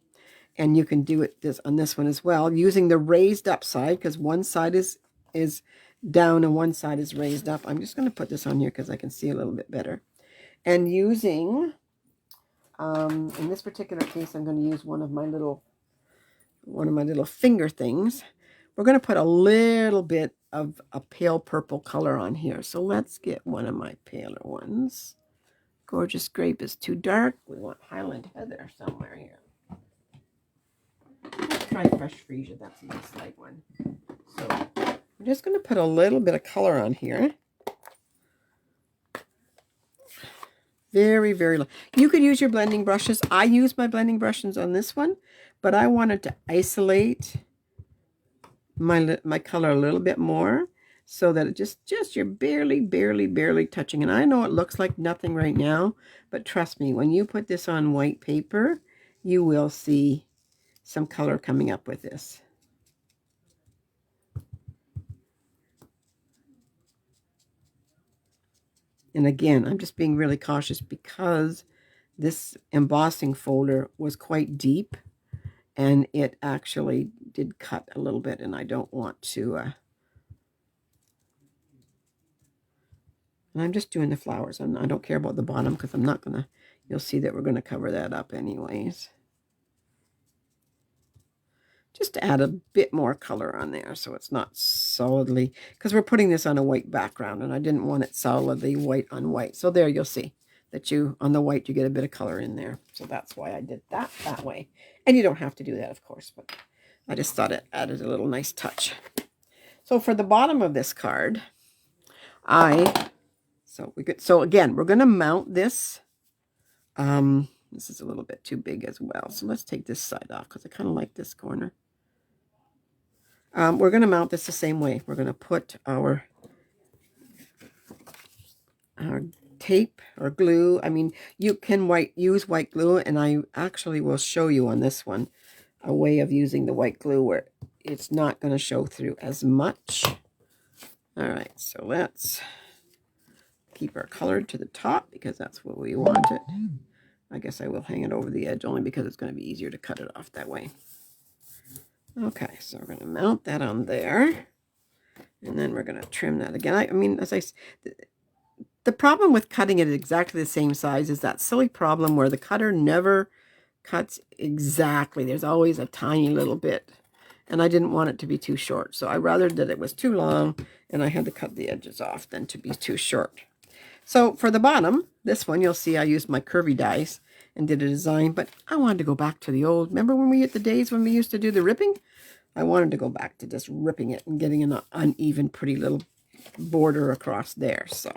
and you can do it on this one as well, using the raised up side, because one side is down and one side is raised up. I'm just going to put this on here because I can see a little bit better. And using, in this particular case, I'm going to use one of my little finger things. We're going to put a little bit of a pale purple color on here. So let's get one of my paler ones. Gorgeous Grape is too dark. We want Highland Heather somewhere here. Let's try Fresh Freesia. That's a nice light one. So I'm just going to put a little bit of color on here. Very, very light. You could use your blending brushes. I use my blending brushes on this one, but I wanted to isolate my color a little bit more so that it just you're barely touching. And I know it looks like nothing right now, but trust me, when you put this on white paper, you will see some color coming up with this. And again, I'm just being really cautious because this embossing folder was quite deep and it actually did cut a little bit, and I don't want to and I'm just doing the flowers, and I don't care about the bottom because I'm not gonna, you'll see that we're gonna cover that up anyways, just to add a bit more color on there so it's not solidly, because we're putting this on a white background and I didn't want it solidly white on white. So there, you'll see that on the white you get a bit of color in there. So that's why I did that way. And you don't have to do that, of course, but I just thought it added a little nice touch. So for the bottom of this card, so again, we're going to mount this. This is a little bit too big as well. So let's take this side off because I kind of like this corner. We're going to mount this the same way. We're going to put our tape or glue. I mean, you can use white glue, and I actually will show you on this one a way of using the white glue where it's not going to show through as much. All right, so let's keep our color to the top because that's what we want it. I guess I will hang it over the edge only because it's going to be easier to cut it off that way. Okay, so we're going to mount that on there, and then we're going to trim that again. I mean, the problem with cutting it exactly the same size is that silly problem where the cutter never cuts exactly. There's always a tiny little bit, and I didn't want it to be too short. So I rather that it was too long and I had to cut the edges off than to be too short. So for the bottom, this one, you'll see I used my curvy dies and did a design, but I wanted to go back to the old, remember when we hit the days when we used to do the ripping? I wanted to go back to just ripping it and getting an uneven, pretty little border across there. So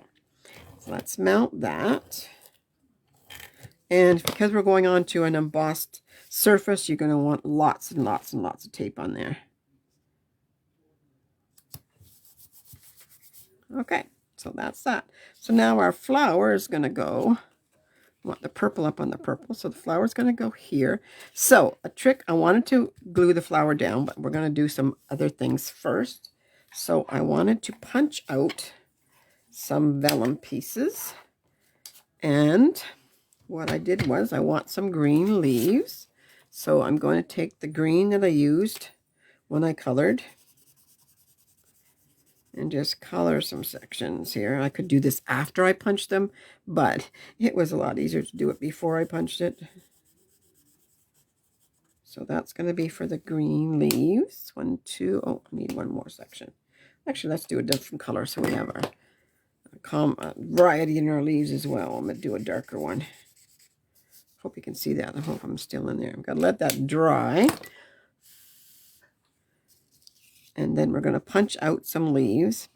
let's mount that. And because we're going on to an embossed surface, you're going to want lots and lots and lots of tape on there. Okay, so that's that. So now our flower is going to go, I want the purple up on the purple, so the flower is going to go here. So a trick, I wanted to glue the flower down, but we're going to do some other things first. So I wanted to punch out some vellum pieces, and what I did was I want some green leaves. So I'm going to take the green that I used when I colored and just color some sections here. I could do this after I punched them, but it was a lot easier to do it before I punched it. So that's going to be for the green leaves. 1, 2, oh, I need one more section. Actually, let's do a different color so we have our variety in our leaves as well. I'm going to do a darker one. Hope you can see that. I hope I'm still in there. I've got to let that dry. And then we're going to punch out some leaves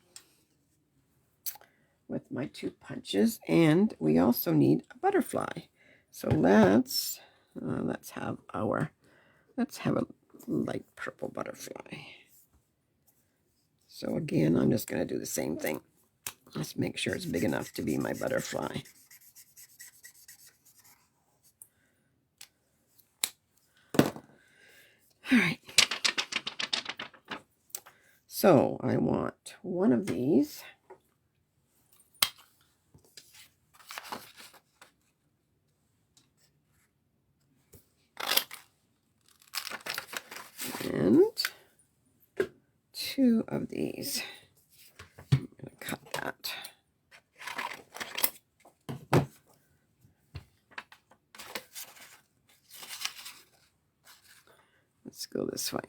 with my 2 punches. And we also need a butterfly. So let's have a light purple butterfly. So again, I'm just going to do the same thing. Let's make sure it's big enough to be my butterfly. All right. So I want one of these. And 2 of these. I'm going to cut that. Let's go this way.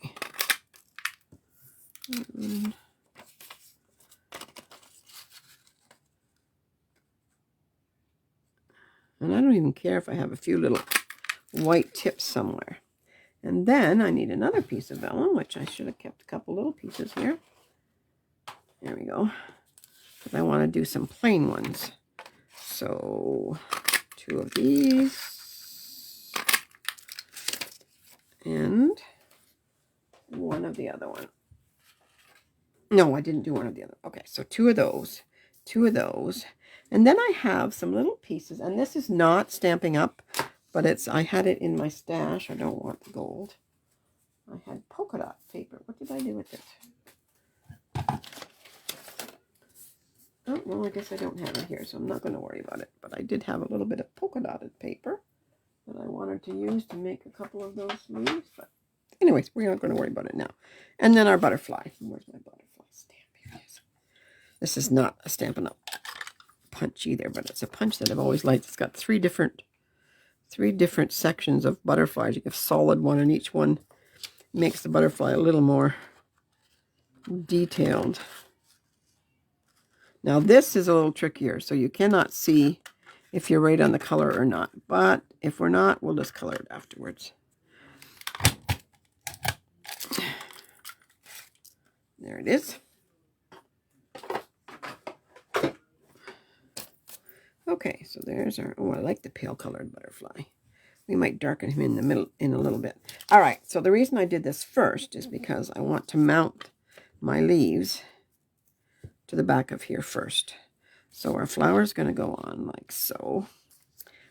And I don't even care if I have a few little white tips somewhere. And then I need another piece of vellum, which I should have kept a couple little pieces here. There we go. Because I want to do some plain ones. So 2 of these. And 1 of the other one. No, I didn't do 1 of the other. Okay, so 2 of those. 2 of those. And then I have some little pieces. And this is not Stampin' Up, but I had it in my stash. I don't want the gold. I had polka dot paper. What did I do with it? Oh, well, I guess I don't have it here, so I'm not going to worry about it. But I did have a little bit of polka dotted paper that I wanted to use to make a couple of those leaves. But anyways, we're not going to worry about it now. And then our butterfly. Where's my butterfly stamp? Here it is. This is not a Stampin' Up punch either, but it's a punch that I've always liked. It's got three different sections of butterflies. You have a solid one, and each one makes the butterfly a little more detailed. Now this is a little trickier, so you cannot see if you're right on the color or not. But if we're not, we'll just color it afterwards. There it is. Okay, so there's our, oh, I like the pale colored butterfly. We might darken him in the middle in a little bit. All right, so the reason I did this first is because I want to mount my leaves to the back of here first. So our flower is going to go on like so.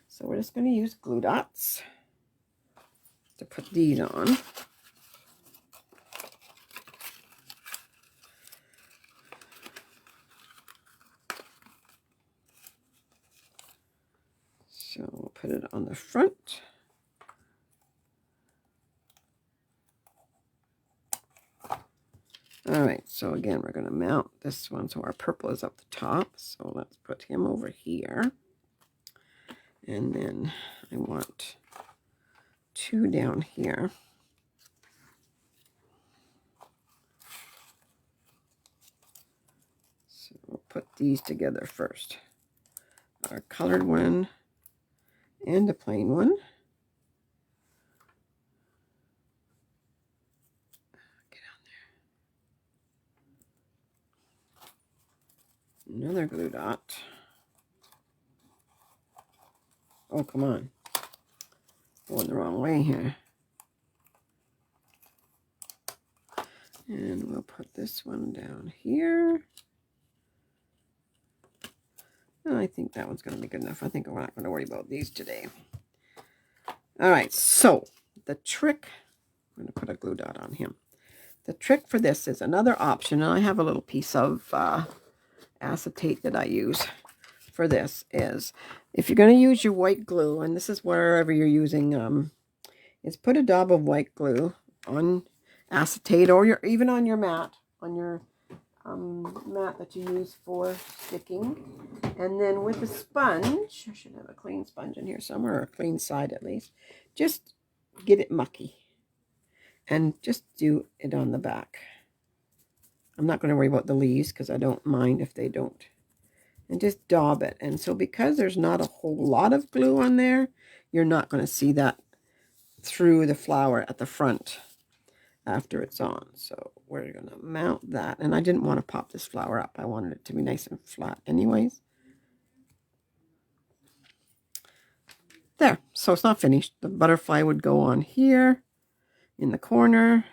So we're just going to use glue dots to put these on. So we'll put it on the front. All right, so again, we're going to mount this one. So our purple is up the top. So let's put him over here. And then I want 2 down here. So we'll put these together first. Our colored one and a plain one. Another glue dot. Oh, come on. Going the wrong way here. And we'll put this one down here. And I think that one's going to be good enough. I think we're not going to worry about these today. All right, so the trick, I'm going to put a glue dot on him. The trick for this is another option, and I have a little piece of acetate that I use for this, is if you're going to use your white glue, and this is wherever you're using, is put a dab of white glue on acetate, or even on your mat, mat that you use for sticking. And then with a sponge, I should have a clean sponge in here somewhere, or a clean side at least, just get it mucky and just do it on the back. I'm not going to worry about the leaves because I don't mind if they don't. And just daub it. And so because there's not a whole lot of glue on there, you're not going to see that through the flower at the front after it's on. So we're going to mount that. And I didn't want to pop this flower up. I wanted it to be nice and flat anyways. There. So it's not finished. The butterfly would go on here in the corner.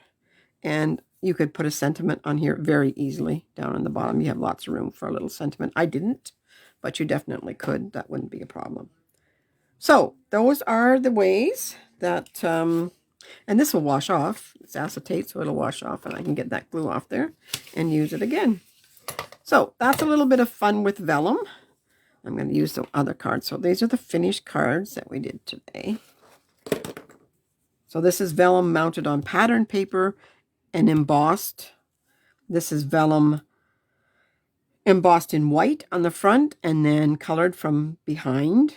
And you could put a sentiment on here very easily. Down on the bottom, you have lots of room for a little sentiment. I didn't, but you definitely could. That wouldn't be a problem. So those are the ways that, and this will wash off. It's acetate, so it'll wash off, and I can get that glue off there and use it again. So that's a little bit of fun with vellum. I'm going to use the other cards. So these are the finished cards that we did today. So this is vellum mounted on pattern paper and embossed. This is vellum embossed in white on the front and then colored from behind.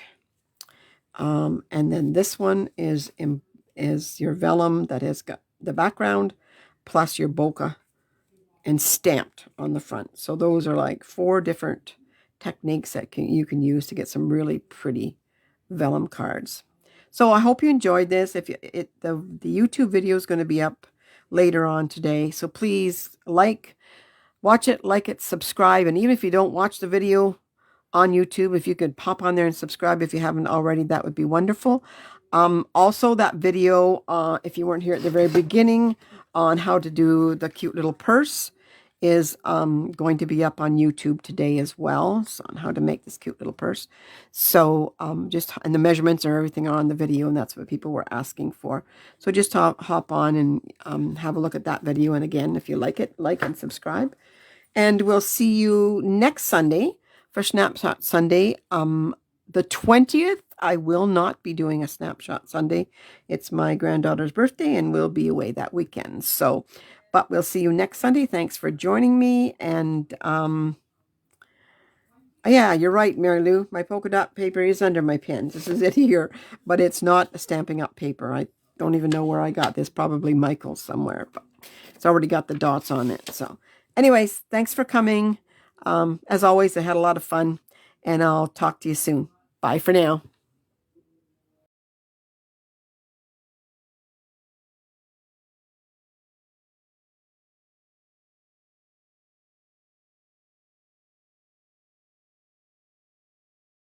And then this one is your vellum that has got the background plus your bokeh and stamped on the front. So those are like 4 different techniques that you can use to get some really pretty vellum cards. So I hope you enjoyed this. The YouTube video is going to be up later on today. So please watch it, like it, subscribe. And even if you don't watch the video on YouTube. If you could pop on there and subscribe if you haven't already, that would be wonderful. Also, that video, if you weren't here at the very beginning, on how to do the cute little purse is going to be up on YouTube today as well. So on how to make this cute little purse. So and the measurements and everything are on the video, and that's what people were asking for. So just hop on and have a look at that video. And again, if you like it, like and subscribe. And we'll see you next Sunday for Snapshot Sunday. The 20th, I will not be doing a Snapshot Sunday. It's my granddaughter's birthday, and we'll be away that weekend. So, but we'll see you next Sunday. Thanks for joining me. And yeah, you're right, Mary Lou. My polka dot paper is under my pins. This is it here, but it's not a Stampin' Up paper. I don't even know where I got this. Probably Michael's somewhere, but it's already got the dots on it. So anyways, thanks for coming. As always, I had a lot of fun, and I'll talk to you soon. Bye for now.